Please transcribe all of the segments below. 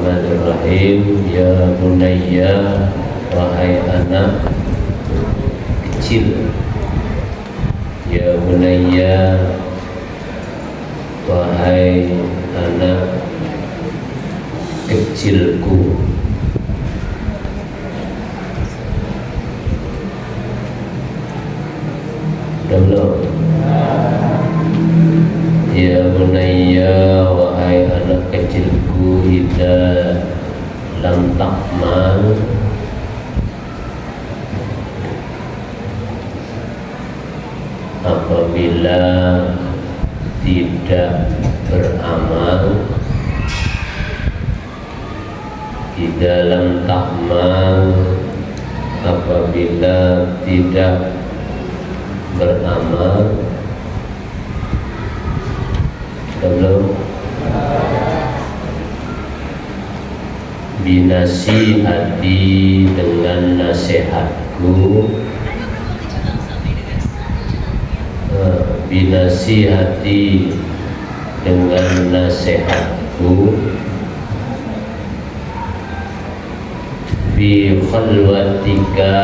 Bismillahirrahmanirrahim. Ya bunayya, wahai anak kecil. Ya bunayya, wahai anak kecilku. Belum. Ya bunayya, wahai anak kecilku, idza lam ta'mal, apabila tidak beramal, di dalam ta'mal, apabila tidak beramal. Belum. Binasihati, dengan nasihatku. Binasihati, dengan nasihatku. Fi khalwatika,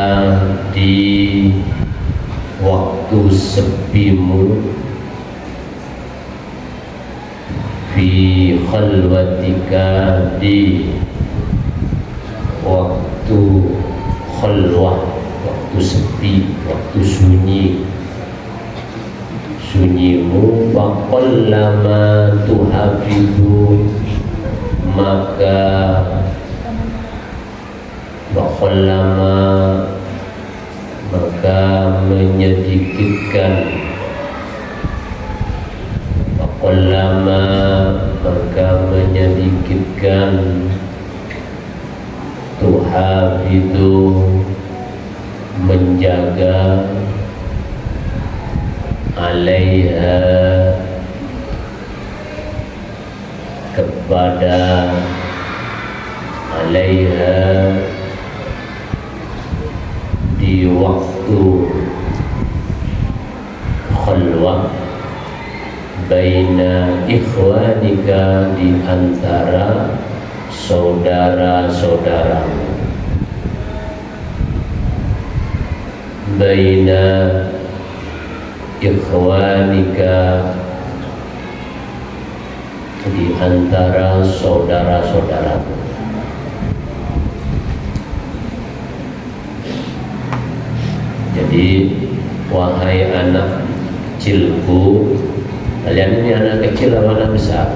di waktu sepimu. Fi khalwatika, di waktu khalwah, waktu sepi, waktu sunyi, sunyimu. Faqallama tuhafidhu, maka faqallama, maka menyedikitkan. Faqallama, maka menyedikitkan. Tuhafidhu, menjaga. Alaiha, kepada. Alaiha, di waktu khalwah. Baina ikhwanika, di antara saudara-saudaramu. Baina ikhwanika, di antara saudara-saudaramu. Jadi wahai anak kecilku, kalian ini anak kecil atau anak besar?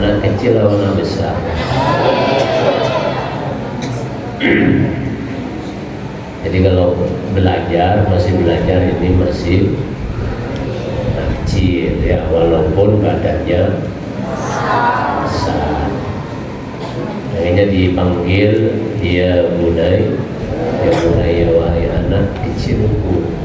Anak kecil atau anak besar? Jadi kalau belajar, masih belajar, ini masih kecil ya, walaupun badannya besar. Akhirnya dipanggil ya bunai, ya bunai, wahai anak kecilku.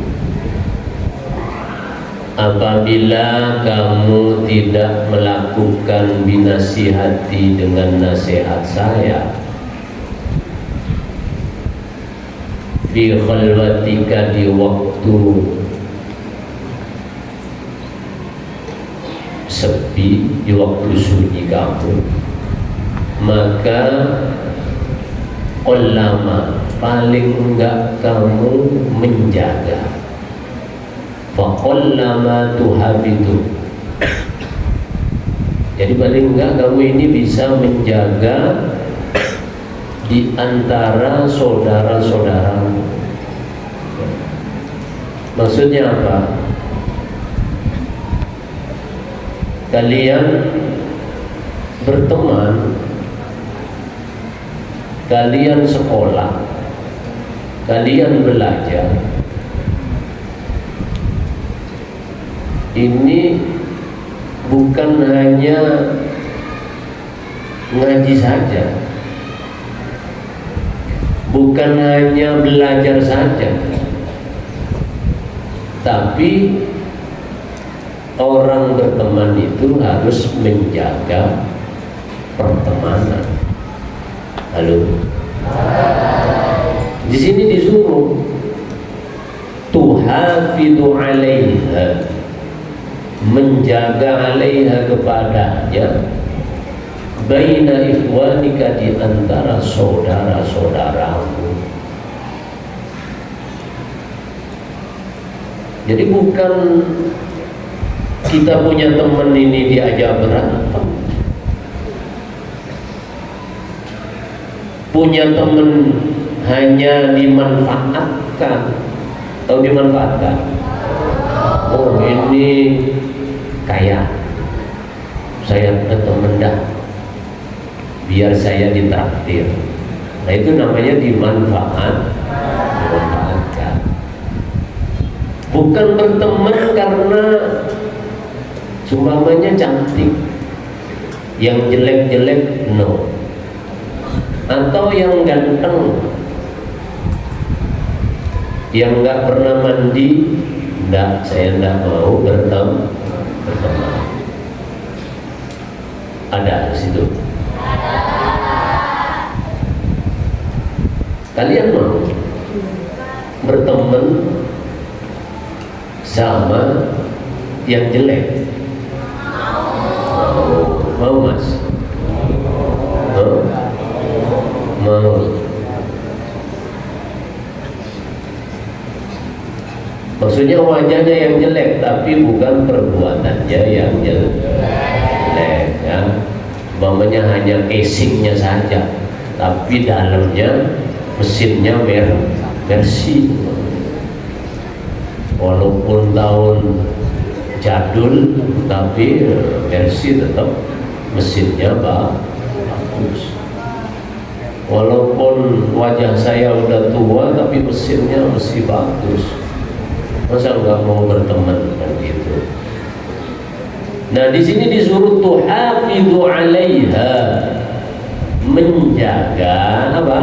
Apabila kamu tidak melakukan binasihati, dengan nasihat saya, fi khalwatika, di waktu sepi, di waktu sunyi kamu, maka qallama, paling enggak kamu menjaga. Faqallama tuhafidhu, jadi paling enggak kamu ini bisa menjaga di antara saudara-saudaramu. Maksudnya apa? Kalian berteman, kalian sekolah, kalian belajar. Ini bukan hanya ngaji saja, bukan hanya belajar saja, tapi orang berteman itu harus menjaga pertemanan. Halo. Di sini disuruh tuhafidhu alaiha, menjaga alaiha, kepadanya, baina ikhwanika, di antara saudara-saudaramu. Jadi bukan kita punya teman ini diajak berantem, punya teman hanya dimanfaatkan atau dimanfaatkan. Oh, ini kaya, saya ke temen dah, biar saya ditraktir. Nah, itu namanya dimanfaatkan. Bukan berteman karena umpamanya cantik, yang jelek-jelek no, atau yang ganteng, yang nggak pernah mandi, enggak, saya enggak mau berteman. Ada di situ. Kalian mau berteman sama yang jelek? Mau mas? Mau. Maksudnya wajahnya yang jelek, tapi bukan perbuatannya yang jelek ya. Umpamanya hanya casingnya saja, tapi dalamnya mesinnya Mercy. Walaupun tahun jadul, tapi Mercy tetap mesinnya bagus. Walaupun wajah saya udah tua, tapi mesinnya masih bagus. Masa nggak mau berteman kan gitu? Nah, di sini disuruh tuhafidhu 'alaiha, menjaga apa?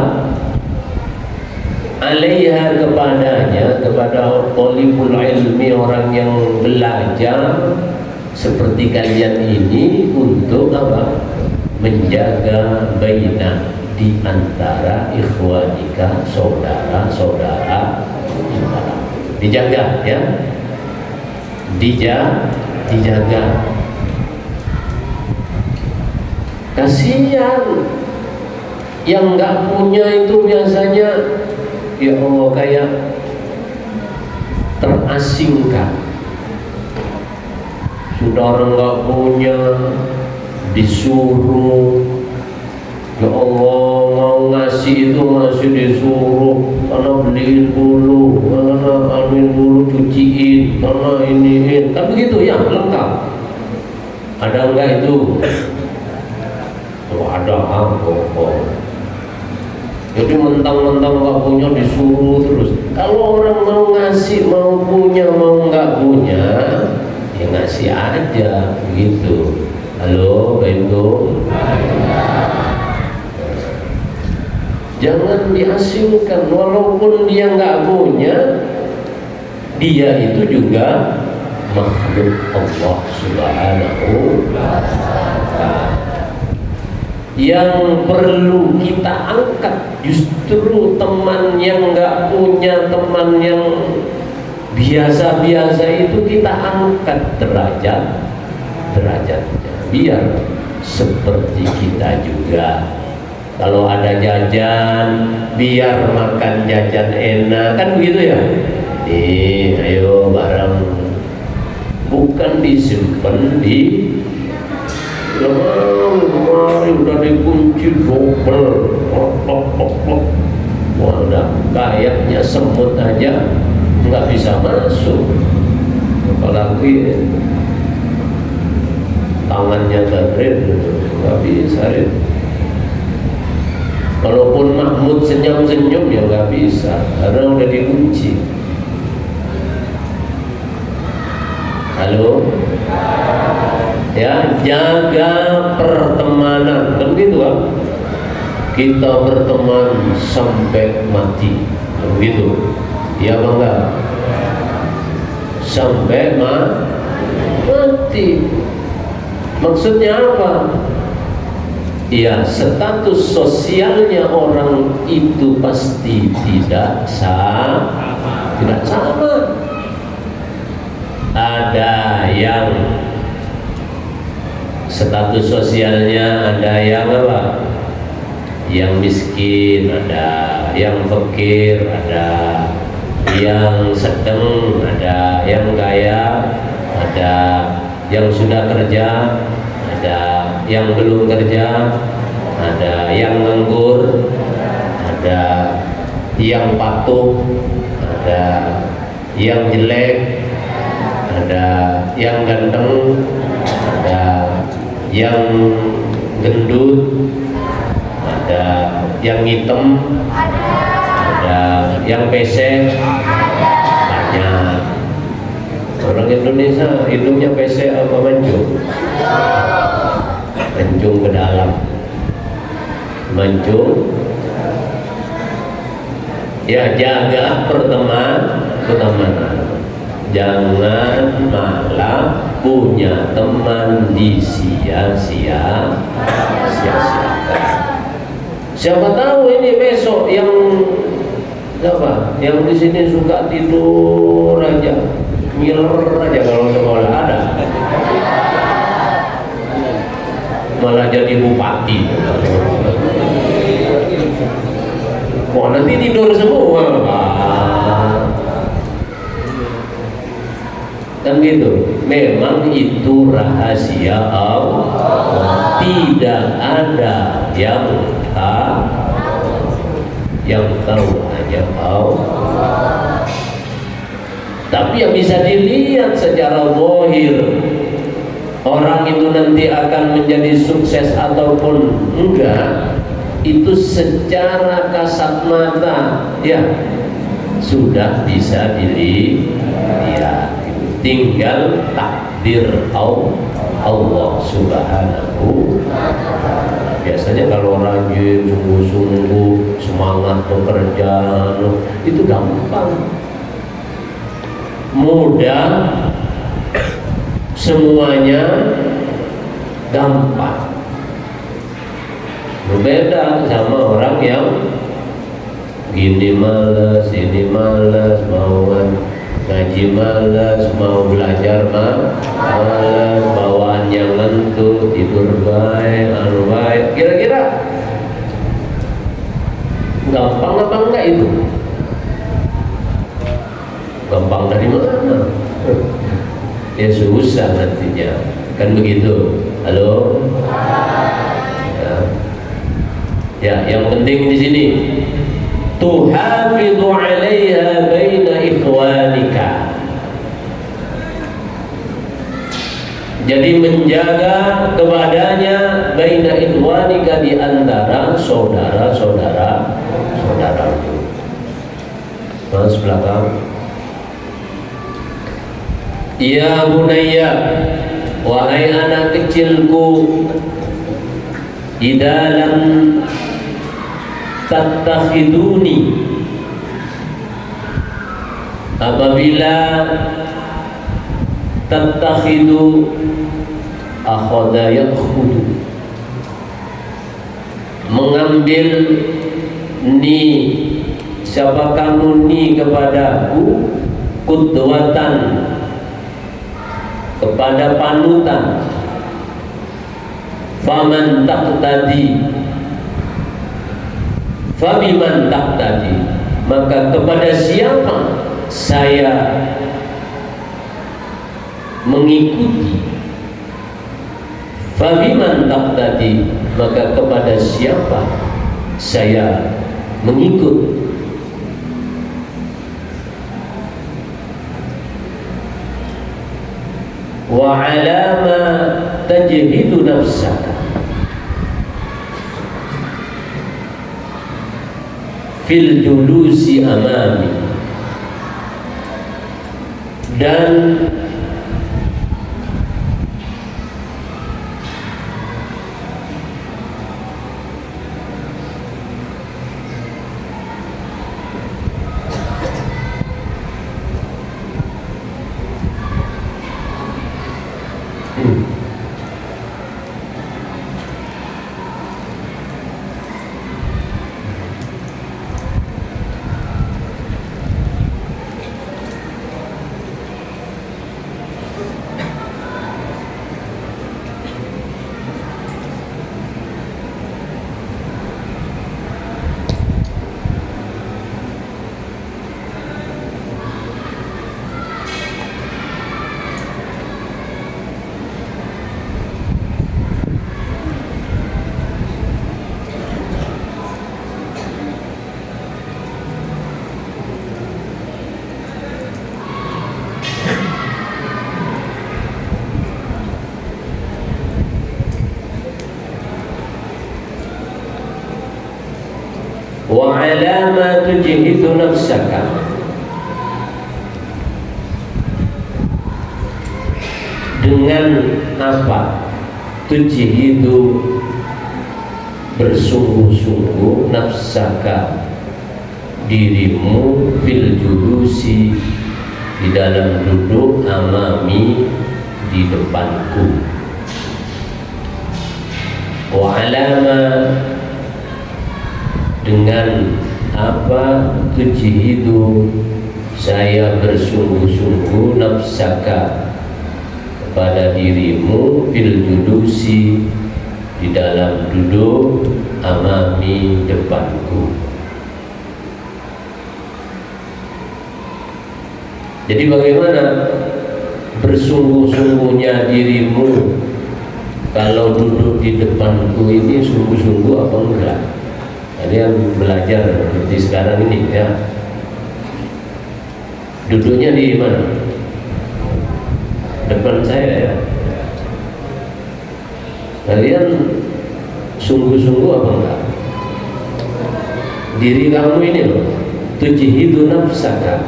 'Alaiha, kepadanya, kepada thalibul ilmi, orang yang belajar seperti kalian ini, untuk apa? Menjaga baina, di antara ikhwanika, saudara-saudara. Dijaga ya, dijaga. Kasihan yang nggak punya itu biasanya, ya Allah, kayak terasingkan. Sudah orang nggak punya, disuruh, ya Allah, mau ngasih itu masih disuruh, karena beliin dulu, karena anuin dulu, cuciin, karena iniin, kan begitu ya, lengkap. Ada enggak itu? Oh, ada apa? Jadi mentang-mentang nggak punya disuruh terus. Kalau orang mau ngasih, mau punya, mau nggak punya, ya ngasih aja, gitu. Halo, Baikul. Jangan diasingkan, walaupun dia nggak punya, dia itu juga makhluk Allah Subhanahu wa ta'ala. Yang perlu kita angkat justru teman yang nggak punya, teman yang biasa-biasa itu kita angkat derajatnya, biar seperti kita juga. Kalau ada jajan, biar makan jajan enak, kan begitu ya? Nih, ayo bareng, bukan disimpan di lemari, udah dikunci double. Wah, udah kayaknya semut aja nggak bisa masuk, apalagi tangannya terkait, nggak bisa. Walaupun Mahmud senyum-senyum ya nggak bisa, karena udah dikunci. Halo, ya, jaga pertemanan, kan gitu kan? Kita berteman sampai mati, begitu? Ya bangga, sampai mati. Maksudnya apa? Ya, status sosialnya orang itu pasti tidak sama. Ada yang status sosialnya ada yang apa? Yang miskin ada, yang fakir ada, yang sedang ada, yang kaya ada, yang sudah kerja ada, yang belum kerja ada, yang nganggur ada, yang patuh ada, yang jelek ada, yang ganteng ada, yang gendut ada, yang hitam ada, yang pesek banyak. Orang Indonesia hidungnya pesek apa mancung? Mancung ke dalam, mancung. Ya, jaga pertemanan. Jangan malah punya teman disia-siakan. Siapa tahu ini besok yang apa? Yang di sini suka tidur aja, ngiler aja kalau sekolah ada, malah jadi bupati. Wah, nanti tidur semua. Kan gitu. Memang itu rahasia Allah. Tidak ada yang tahu hanya Allah. Tapi yang bisa dilihat secara zahir, orang itu nanti akan menjadi sukses ataupun enggak, itu secara kasat mata ya sudah bisa dilihat. Tinggal takdir Allah Subhanahu. Biasanya kalau rajin, sungguh-sungguh, semangat bekerja, itu gampang, mudah, semuanya gampang. Berbeda sama orang yang gini malas, ini malas, mau ngaji malas, mau belajar malas, bawaan yang ngantuk, tidur baik, baik. Kira-kira gampang apa enggak itu? Gampang dari mana? Ya susah nantinya, kan begitu. Halo? Ya, yang penting di sini tuhafidhu 'alaiha baina ikhwanika. Jadi menjaga kepadanya baina ikhwanika, di antara saudara-saudaramu. Mas belakang. Ya bunayya, wahai anak kecilku, idalam tattakhiduni, apabila tattakhidu akhadha yakhudu, mengambil ni, siapa kamu ni kepadaku, qudwatan, kepada panutan, faman taqtadi, fabiman taqtadi, maka kepada siapa saya mengikuti, fabiman taqtadi, maka kepada siapa saya mengikut. Wa alama tajhidu nafsaka fil julusi amami, dan Wa 'ala ma tujhidu nafsaka, dengan apa tujhidu bersungguh-sungguh nafsaka dirimu fil julusi di dalam duduk amami di depanku. Wa 'alama, dengan apa tujhidu saya bersungguh-sungguh nafsaka pada dirimu fil julusi di dalam duduk amami depanku. Jadi bagaimana bersungguh-sungguhnya dirimu kalau duduk di depanku ini, sungguh-sungguh apa enggak? Kalian belajar seperti sekarang ini ya. Duduknya di mana? Depan saya ya. Kalian sungguh-sungguh apa enggak? Diri kamu ini loh, tujhidu nafsaka,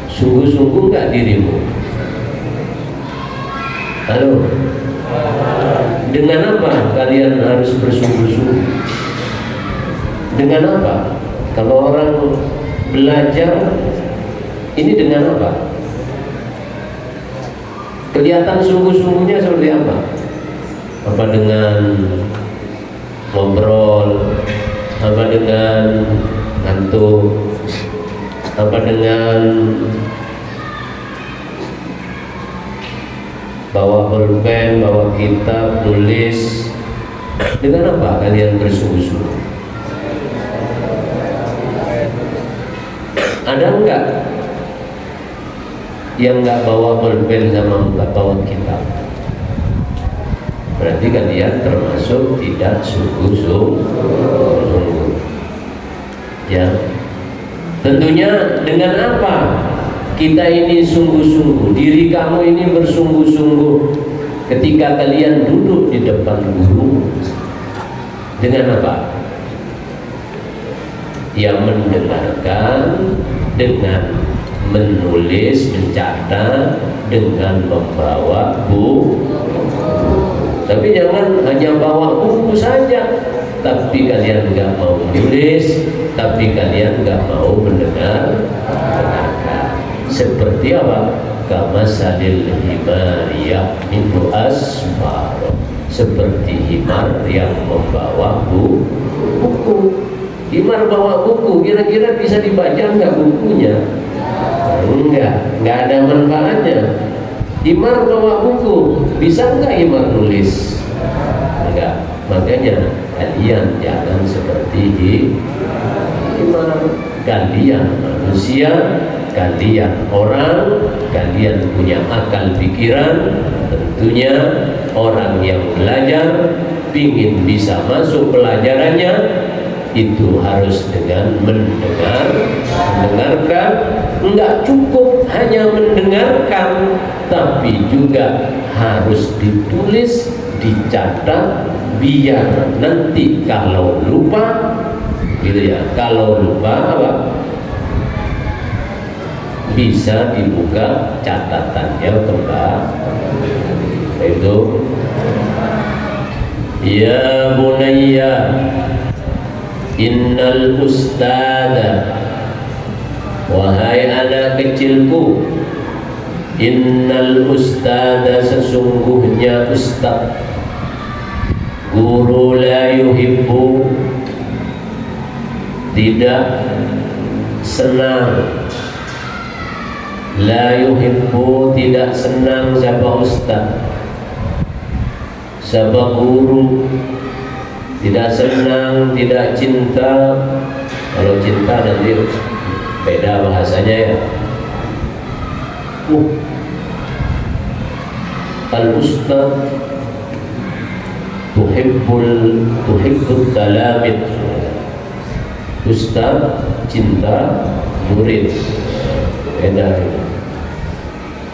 sungguh-sungguh enggak dirimu? Halo? Dengan apa kalian harus bersungguh-sungguh? Dengan apa? Kalau orang belajar ini dengan apa? Kelihatan sungguh-sungguhnya seperti apa? Apa dengan ngobrol? Apa dengan ngantuk? Apa dengan bawa pulpen, bawa kitab, tulis? Dengan apa kalian bersungguh-sungguh? Ada enggak yang enggak bawa pulpen sama enggak bawa kitab? Berarti kalian termasuk tidak sungguh-sungguh. Ya, tentunya dengan apa kita ini sungguh-sungguh? Diri kamu ini bersungguh-sungguh ketika kalian duduk di depan guru. Dengan apa? Yang mendengarkan, dengan menulis, mencatat, dengan membawa buku. Tapi jangan hanya bawa buku saja, tapi kalian nggak mau menulis, tapi kalian nggak mau mendengarkan. Seperti apa? Kama sadil himar yahmilu asfaro, seperti himar yang membawa buku. Himar bawa buku, kira-kira bisa dibaca nggak bukunya? Enggak ada manfaatnya. Himar bawa buku, bisa nggak himar nulis? Enggak. Makanya kalian jangan seperti himar. Kalian manusia, kalian orang, kalian punya akal pikiran. Tentunya orang yang belajar ingin bisa masuk pelajarannya itu harus dengan mendengarkan. Enggak cukup hanya mendengarkan, tapi juga harus ditulis, dicatat, biar nanti kalau lupa, gitu ya. Kalau lupa apa? Bisa dibuka catatannya kembali. Itu ya bunayya innal ustada, wahai anak kecilku, innal ustada, sesungguhnya ustaz, guru, la yuhibbu, tidak senang, la yuhibbu, tidak senang siapa ustaz, siapa guru, tidak senang, tidak cinta. Kalau cinta nanti beda bahasanya ya. Al-ustaz tuhibbut talamid, ustaz cinta murid, beda.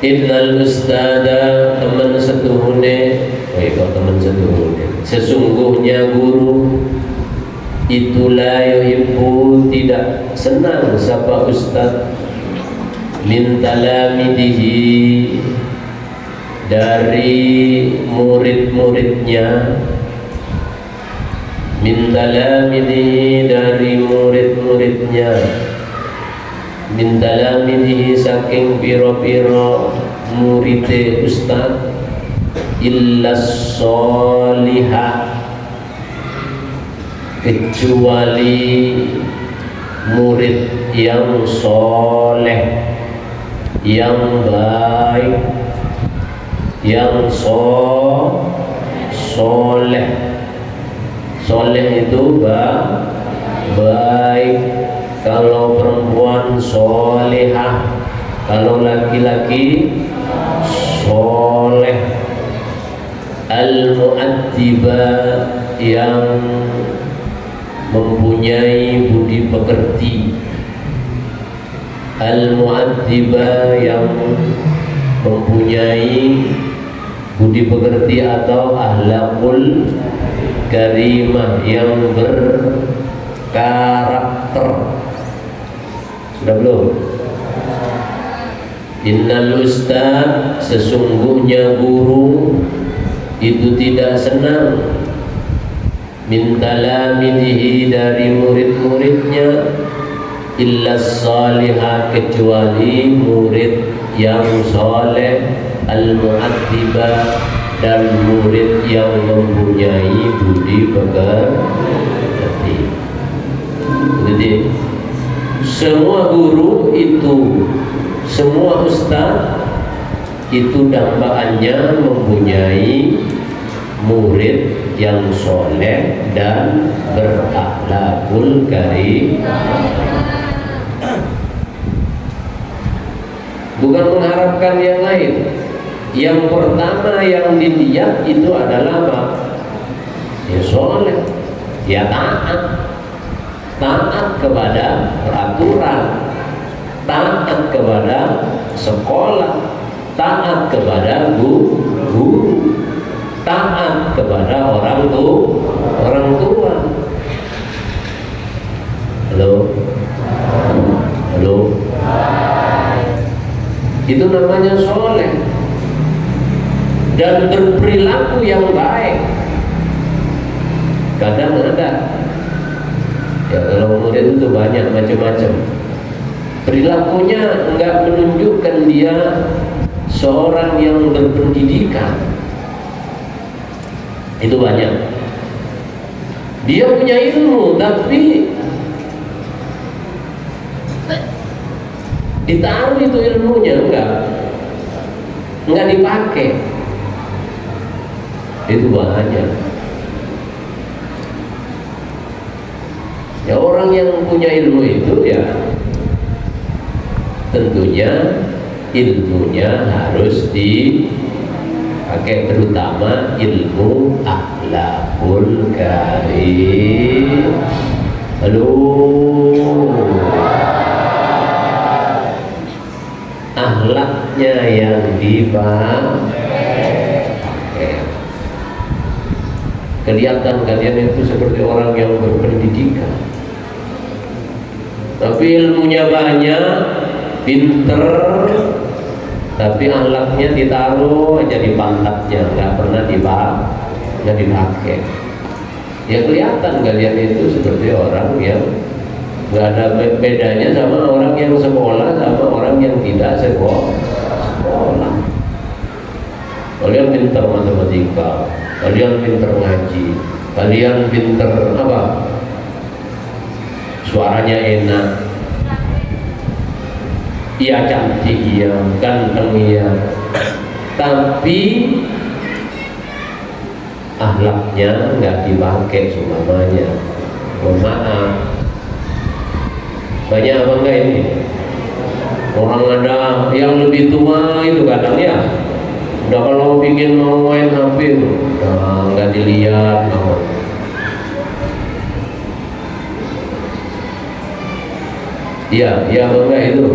Innal ustada, teman setuhune, kok teman setuhune, sesungguhnya guru, itu la yuhibbu, tidak senang sapa ustaz, min talamidihi, dari murid-muridnya, min talamidihi, dari murid-muridnya, min talamidihi, saking piro-piro muride ustaz, illa sholihah, kecuali murid yang soleh, yang baik, yang soleh. Soleh itu baik. Kalau perempuan solehah, kalau laki-laki soleh. Al-mu'addiba, yang mempunyai budi pekerti. Al-mu'addiba, yang mempunyai budi pekerti atau ahlakul karimah, yang berkarakter. Sudah belum? Innal ustaz, sesungguhnya guru itu tidak senang, min talamidihi, dari murid-muridnya, illa salihah, kecuali murid yang soleh, al-mu'addiba, dan murid yang mempunyai budi pekerti. Jadi semua guru itu, semua ustaz itu dambaannya mempunyai murid yang soleh dan berakhlakul karim. Bukan mengharapkan yang lain. Yang pertama yang dilihat itu adalah apa? Ya soleh, ya taat kepada peraturan, taat kepada sekolah, taat kepada guru, taat kepada orang tua. Halo, itu namanya soleh dan berperilaku yang baik. Kadang ada, ya kalau murid itu banyak macam-macam. Perilakunya enggak menunjukkan dia seorang yang berpendidikan. Itu banyak. Dia punya ilmu tapi ditaruh itu ilmunya enggak dipakai. Itu banyak. Ya orang yang punya ilmu itu ya tentunya ilmunya harus dipakai, terutama ilmu akhlakul karim. Halo, akhlaknya yang dipakai. Kelihatan kalian itu seperti orang yang berpendidikan, tapi ilmunya banyak, pinter, tapi akhlaknya ditaruh aja di pantatnya, nggak pernah dipakai. Ya kelihatan kalian itu seperti orang yang nggak ada bedanya sama orang yang sekolah sama orang yang tidak sekolah. Kalian pinter matematika, kalian pinter ngaji, kalian pinter apa? Suaranya enak, iya cantik, iya ganteng, iya, tapi akhlaknya nggak dipakai semuanya. Mohon maaf, banyak apa enggak ini? Orang ada yang lebih tua itu kadang ya, udah kalau pingin mau main HP itu nggak dilihat, iya apa enggak itu?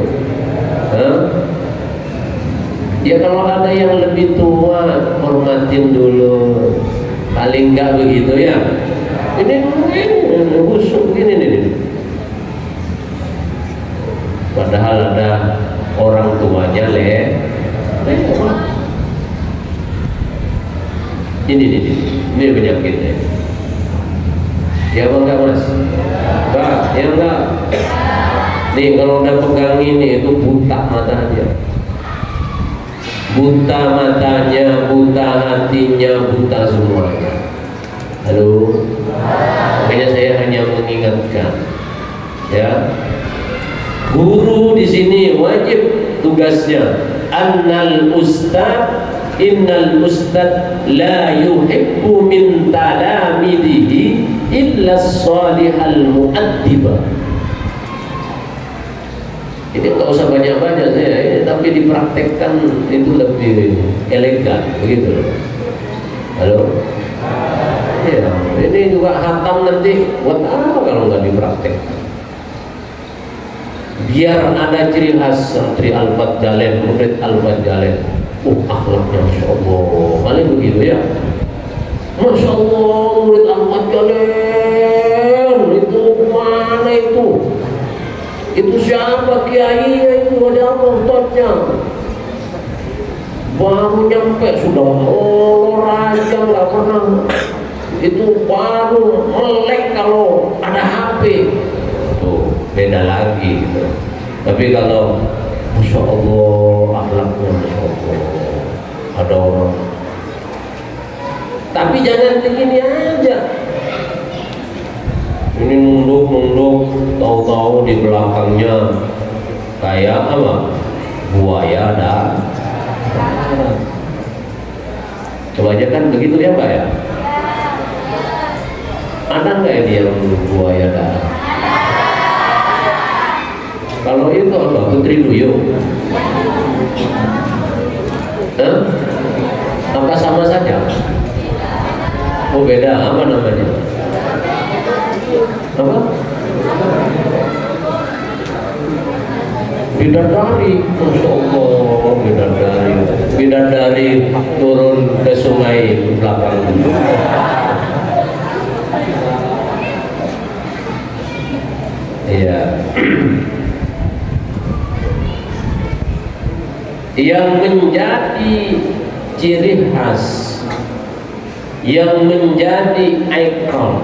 Ya kalau ada yang lebih tua hormatin dulu, paling enggak begitu ya. ini busuk ini. Padahal ada orang tuanya ini penyakitnya. Ya apa enggak Mas? Enggak, ya enggak. Nih kalau udah pegang ini itu buta matanya. Buta matanya, buta hatinya, buta semuanya. Halo. Makanya saya hanya mengingatkan, ya. Guru di sini wajib tugasnya innal ustad la yuhibbu min talamidihi illa salihal mu'addiba. Ini nggak usah banyak-banyak saya ini, tapi dipraktekkan itu lebih elegan begitu. Halo. Ya, ini juga hatam nanti buat apa kalau nggak dipraktekkan? Biar ada ciri khas santri Al-Fadjalen, murid Al-Fadjalen. Akhlaknya Masya Allah, paling begitu ya. Masya Allah, murid Al-Fadjalen itu mana itu? Itu siapa kiainya itu? Ada apa ustadznya? Baru nyampe sudah raja nggak pernah. Itu baru melek kalau ada HP. Tuh beda lagi gitu. Tapi kalau Masya Allah akhlaknya Masya Allah, ada orang. Tapi jangan begini aja. Ini nunduk, tahu-tahu di belakangnya kayak apa? Buaya dan kebanyakan begitu ya Mbak ya? Ada nggak ini yang buaya dan? Kalau itu apa? Putri Duyung? Apa sama saja? Oh beda, apa namanya? Apa? Bidadari, Masya Allah, bidadari turun ke sungai belakang. Iya. Yang menjadi ciri khas, yang menjadi ikon.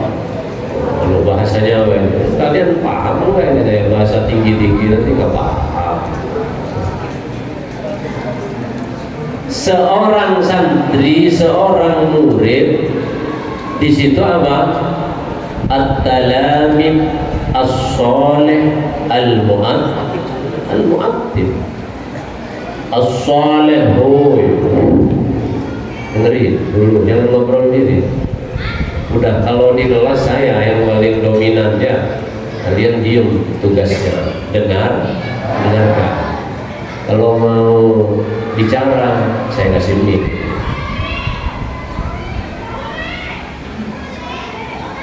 Kalau bahasanya apa ini? Kalian paham nggak ini saya bahasa tinggi-tinggi nanti nggak paham. Seorang santri, seorang murid di situ apa? At-talamid as-salih al-mu'addib as-salih. Dengerin dulu, jangan ngobrol sendiri. Udah, kalau di kelas saya yang paling dominan ya, kalian diem tugasnya, dengarkan. Kalau mau bicara, saya kasih mic.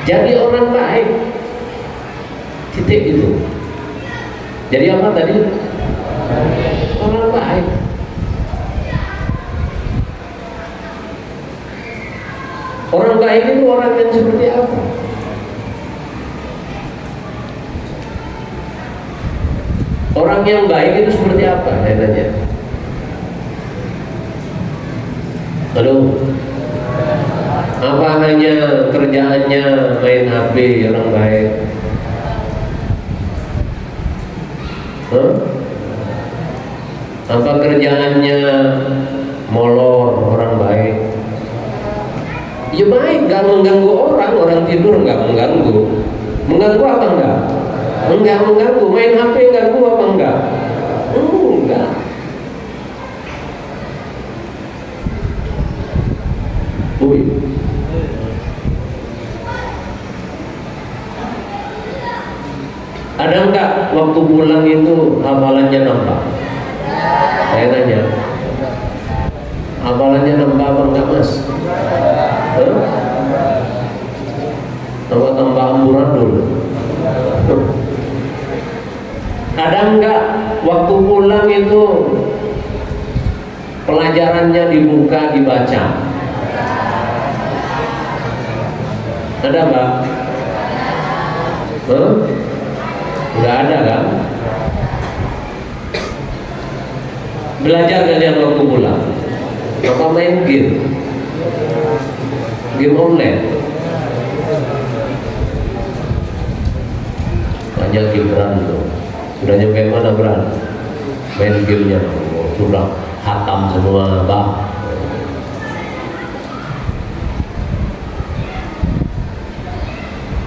Jadi orang baik, titik itu. Jadi apa tadi? Orang baik. Orang baik itu orang yang seperti apa? Orang yang baik itu seperti apa? Saya tanya. Halo? Apa hanya kerjaannya main HP orang baik? Apa kerjaannya molor orang baik? Ya baik, gak mengganggu orang tidur gak mengganggu. Mengganggu apa enggak? Enggak mengganggu. Main HP ganggu apa enggak? Enggak. Ada enggak waktu pulang itu hafalannya nambah? Saya tanya. Hafalannya nambah apa enggak Mas? Tambah amburadul. Ada enggak waktu pulang itu pelajarannya dibuka dibaca? Ada Mbak? Nggak ada kan? Belajar kalian waktu pulang? Apa main game? Game online? Banyak Gibran tuh. Sudah nyampe mana Bran? Main gamenya sudah hatam semua Mbak.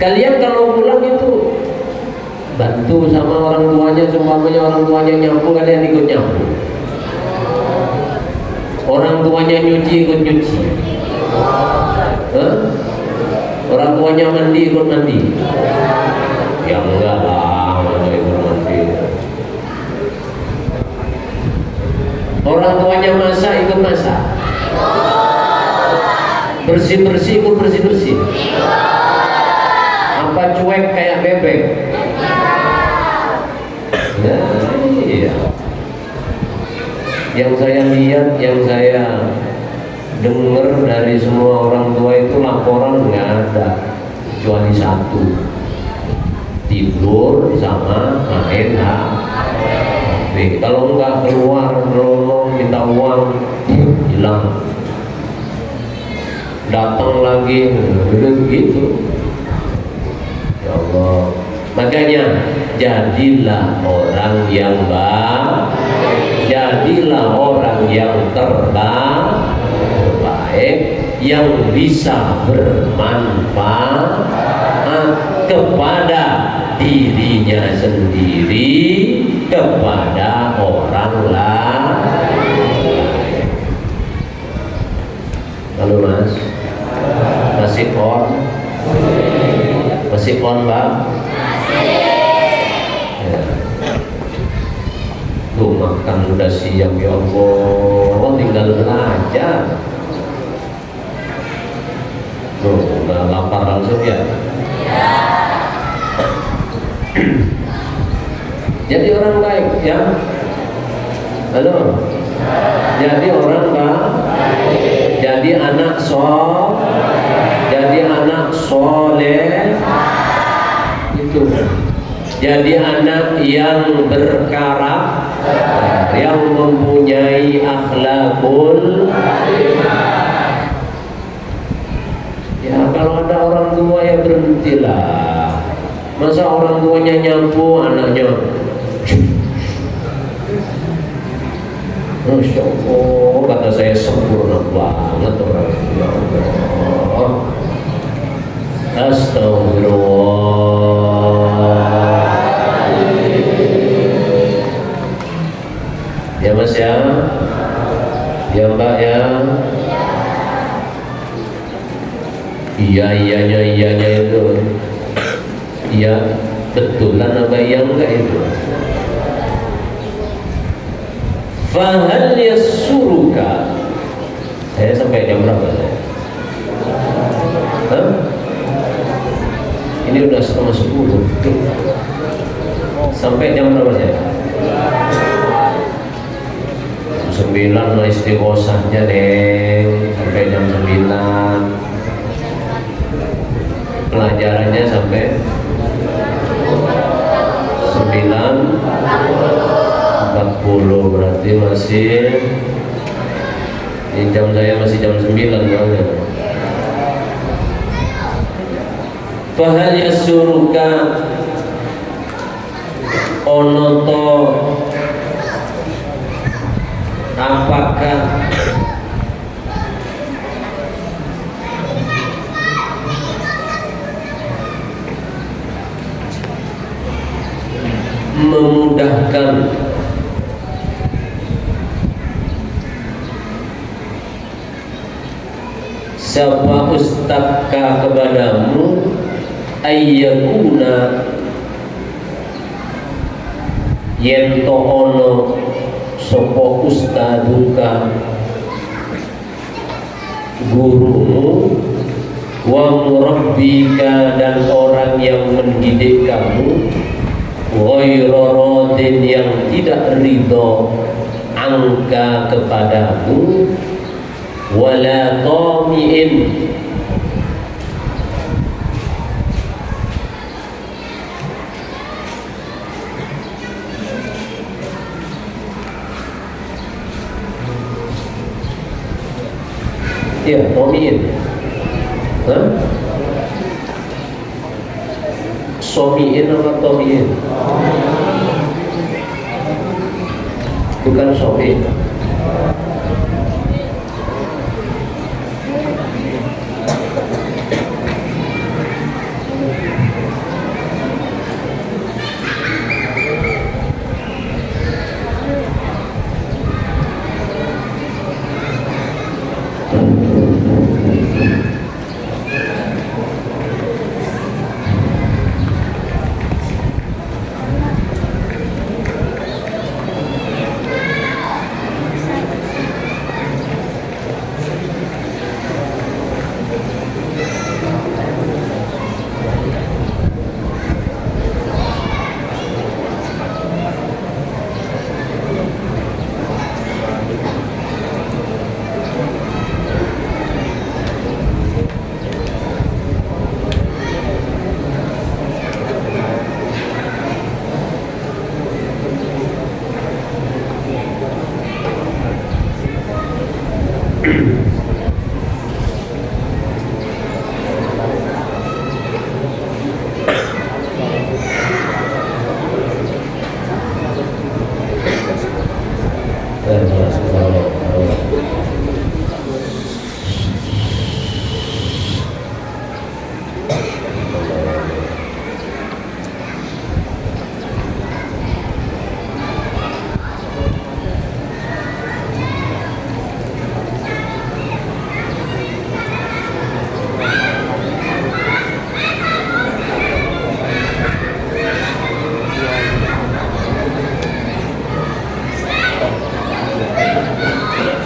Kalian kalau pulang itu bantu sama orang tuanya, seumpamanya orang tuanya nyapu, kalian ikut nyapu. Orang tuanya nyuci, ikut nyuci. Orang tuanya mandi, ikut mandi. Ya enggak lah, mana ikut mandi. Orang tuanya masak, ikut masak. Bersih-bersih, ikut bersih-bersih. Apa cuek kayak bebek? Ya, iya. Yang saya lihat, yang saya dengar dari semua orang tua itu laporan nggak ada kecuali satu, tidur sama main HP. Kalau nggak keluar melolong minta uang, hilang. Datang lagi, begitu. Ya Allah. Makanya jadilah orang yang baik, jadilah orang yang terbaik, yang bisa bermanfaat kepada dirinya sendiri, kepada orang lain. Halo Mas, masih on? Masih on Pak? Ya. Tuh makan sudah siap ya Allah, tinggal belajar. Tuh udah lapar langsung ya. Jadi orang baik ya. Halo. Jadi orang baik. Jadi anak jadi anak soleh. Itu. Jadi anak yang berkarakter, yang mempunyai akhlakul. Ya kalau ada orang tua ya berhentilah. Masa orang tuanya nyapu, anaknya Masya Allah, kata saya sempurna banget orang. Ya Allah, astagfirullah. Ya Mas ya, ya Mbak ya. Iyanya itu, iya betulan apa iya enggak itu? Fahal yasuruka. Saya sampai jam berapa saya? Hah? Ini udah 9:30. Sampai jam berapa saya? 9 lah istighosahnya deh. Sampai jam 9. Pelajarannya sampai 9:40, berarti masih ini jam saya masih jam 9 ya. Fahal yasuruka onoto, apakah memudahkan siapa ustadzka kepadamu ayyakuna yento ono sopo ustaduka gurumu wa murabbika dan orang yang mendidik kamu ghairorodin yang tidak ridho angka kepadamu wala tami'in Iya, tomiin. Hah? Somiin apa tomiin? Bukan somiin.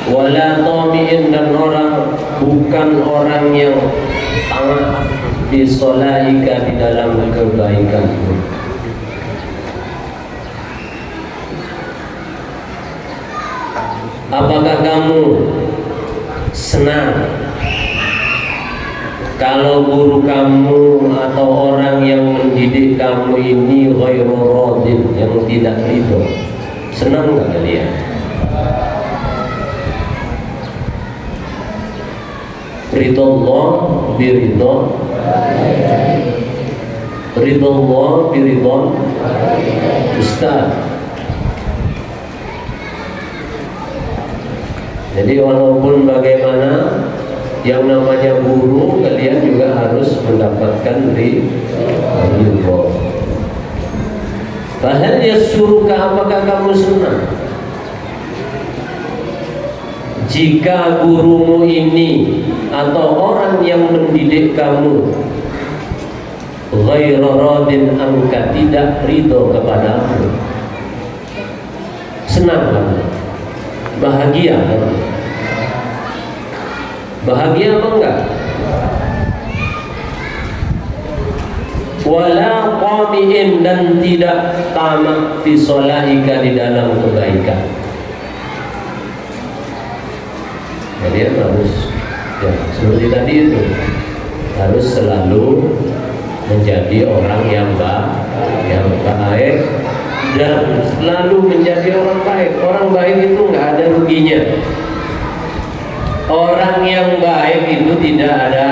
Wala tomiin, dan orang bukan orang yang taat di sholahika, di dalam kebaikan. Apakah kamu senang kalau guru kamu atau orang yang mendidik kamu ini ghairu radin, yang tidak ridho? Senang nggak kalian? Ridho biridho, ridho biridho Ustaz. Jadi walaupun bagaimana, yang namanya guru, kalian juga harus mendapatkan ridho. Fahal yasuruka, apakah kamu senang jika gurumu ini atau orang yang mendidik kamu ghairu radin anka, tidak ridho kepadamu? Senang kamu? Bahagia kamu? Bahagia apa enggak? Wala qami'in, dan tidak tamak fi sholahika, di dalam kebaikan. Kalian harus, ya, seperti tadi itu, harus selalu menjadi orang yang baik, dan selalu menjadi orang baik. Orang baik itu nggak ada ruginya. Orang yang baik itu tidak ada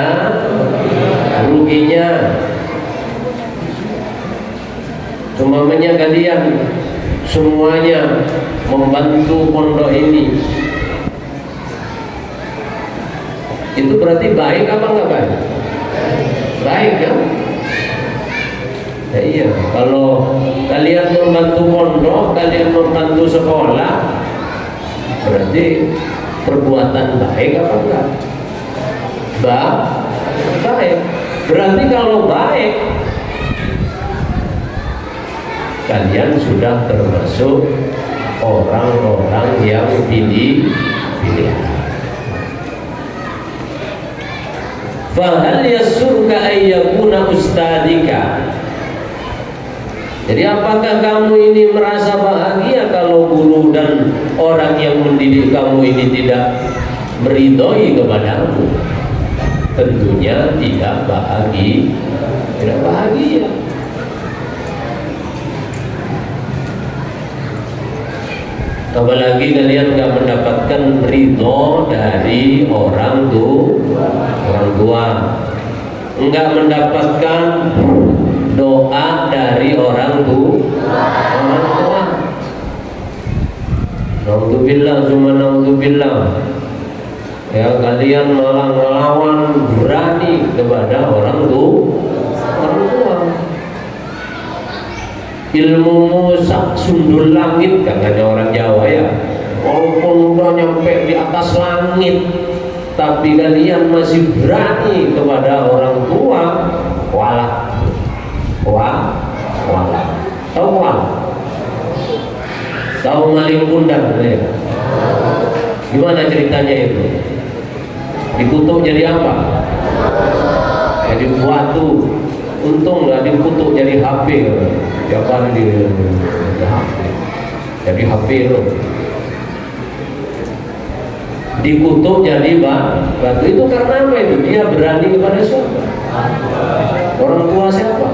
ruginya. Umpamanya kalian semuanya membantu pondok ini, itu berarti baik apa enggak baik? Baik kan? Ya, iya. Kalau kalian membantu pondok, kalian membantu sekolah, berarti perbuatan baik apa enggak? Baik. Berarti kalau baik, kalian sudah termasuk orang-orang yang pilihan. Fahal yasurka ayyakuna ustadika, jadi apakah kamu ini merasa bahagia kalau guru dan orang yang mendidik kamu ini tidak meridhoi kepadamu? Tentunya tidak bahagia. Apalagi kalian nggak mendapatkan ridho dari orang tua, nggak mendapatkan doa dari orang tua. Naudzubillah, summa naudzubillah. Ya, kalian malah melawan berani kepada orang tua. Ilmumu sak sundul langit, katanya orang Jawa ya. Walaupun udah nyampe di atas langit, tapi kalian masih berani kepada orang tua. Walah. Tahu walah? Tahu maling kundang ya? Gimana ceritanya itu? Dikutuk jadi apa? Jadi batu. Untung nggak dikutuk jadi HP. Tiap hari di HP. Jadi HP loh. Dikutuk jadi batu. Itu karena apa itu? Dia berani kepada siapa? Orang tua siapa?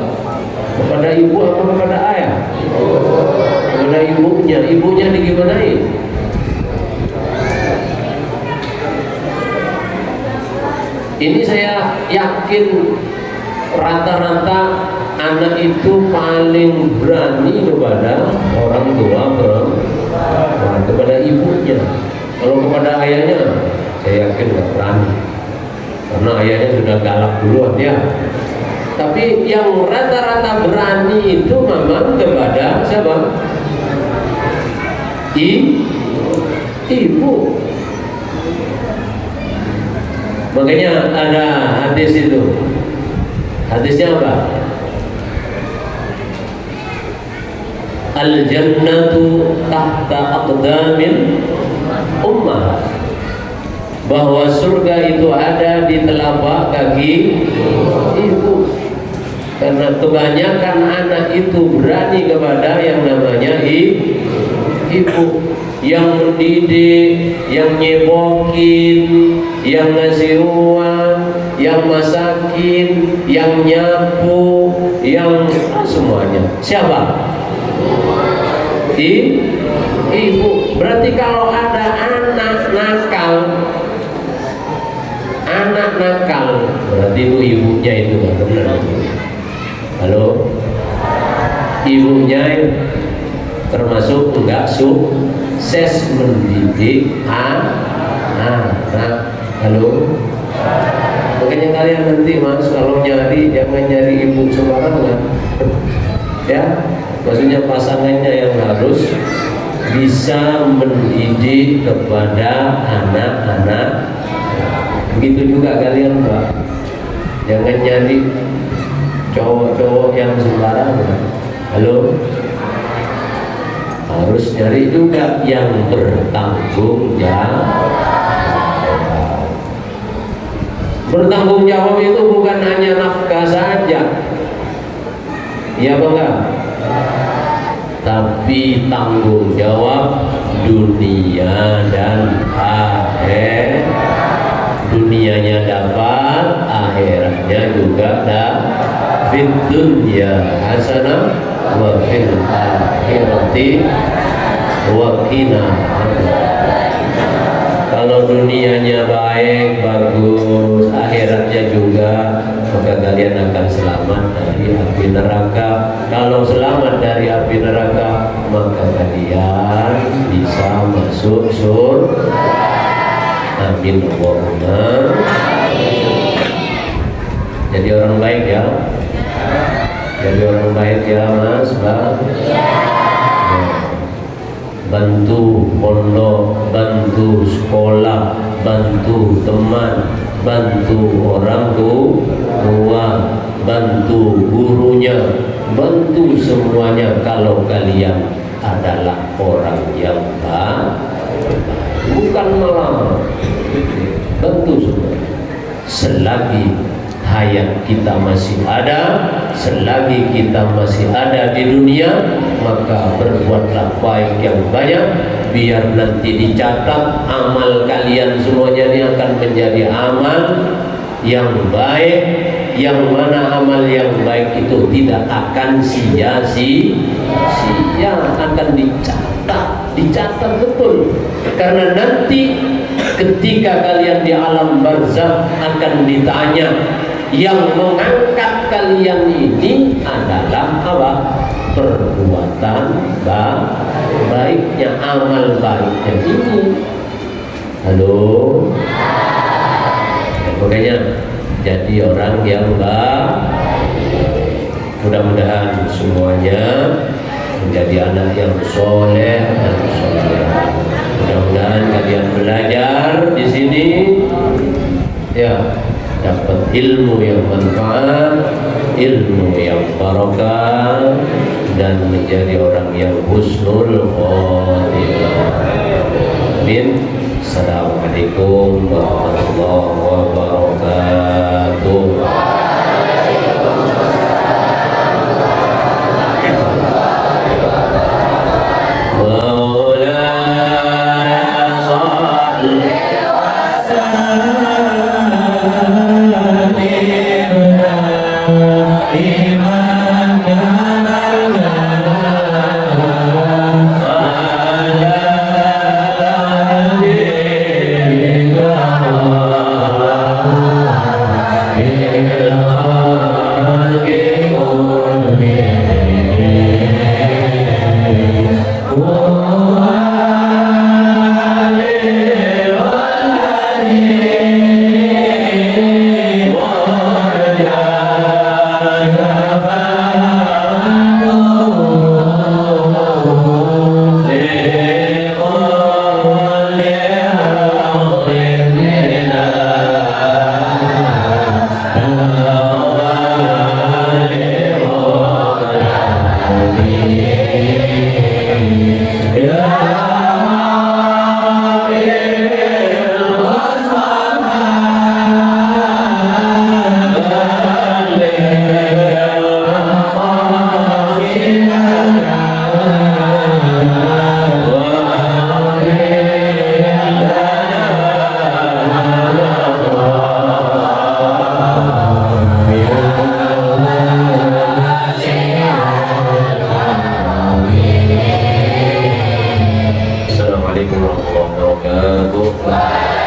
Kepada ibu atau kepada ayah? Kepada ibunya. Ibunya digimanain? Ini saya yakin rata-rata anak itu paling berani kepada orang tua perempuan, kepada ibunya. Kalau kepada ayahnya, saya yakin nggak berani, karena ayahnya sudah galak duluan ya. Tapi yang rata-rata berani itu memang kepada siapa? Ibu. Makanya ada hadis itu. Hadisnya apa? Al-jannatu tahta aqdamil ummah. Bahwa surga itu ada di telapak kaki ibu. Karena kebanyakan anak itu berani kepada yang namanya ibu, yang mendidik, yang nyebokin, yang ngasih uang, yang masakin, yang nyapu, yang semuanya. Siapa? Ibu. Berarti kalau ada anak nakal, berarti itu ibunya itu nggak benar. Halo, ibunya termasuk enggak sukses mendidik anak. Halo, makanya kalian nanti mas kalau nyari jangan nyari ibu sembarangan ya, maksudnya pasangannya yang harus bisa mendidik kepada anak-anak. Begitu juga kalian Pak, jangan nyari cowok-cowok yang sembarangan. Halo, harus nyari juga yang bertanggung jawab. Bertanggung jawab itu bukan hanya nafkah saja, iya apa enggak? Tapi tanggung jawab dunia dan akhirat. Dunianya dapat, akhiratnya juga dapat. Fid dunya hasanah wa fil akhirati wa qina. Kalau dunianya baik, bagus, akhiratnya juga, maka kalian akan selamat dari api neraka. Kalau selamat dari api neraka, maka kalian bisa masuk surga. Amin Allahumma. Jadi orang baik ya. Jadi orang baik ya Mas, Bang. Bantu pondok, bantu sekolah, bantu teman, bantu orang tua, bantu gurunya, bantu semuanya kalau kalian adalah orang yang baik, bukan malah bantu semua. Selagi hayat kita masih ada, selagi kita masih ada di dunia, maka berbuatlah baik yang banyak, biar nanti dicatat amal kalian semuanya ini akan menjadi amal yang baik, yang mana amal yang baik itu tidak akan sia-sia, akan dicatat dicatat betul, karena nanti ketika kalian di alam barzakh akan ditanya, yang mengangkat kalian ini adalah apa? Perbuatan baiknya, amal baiknya ini. Halo, makanya jadi orang yang mudah-mudahan semuanya menjadi anak yang soleh dan soleh. Mudah-mudahan kalian belajar di sini ya, dapat ilmu yang manfaat, ilmu yang barokah, dan menjadi orang yang husnul khotimah. Amin. Assalamualaikum warahmatullahi wabarakatuh. Assalamualaikum warahmatullahi wabarakatuh.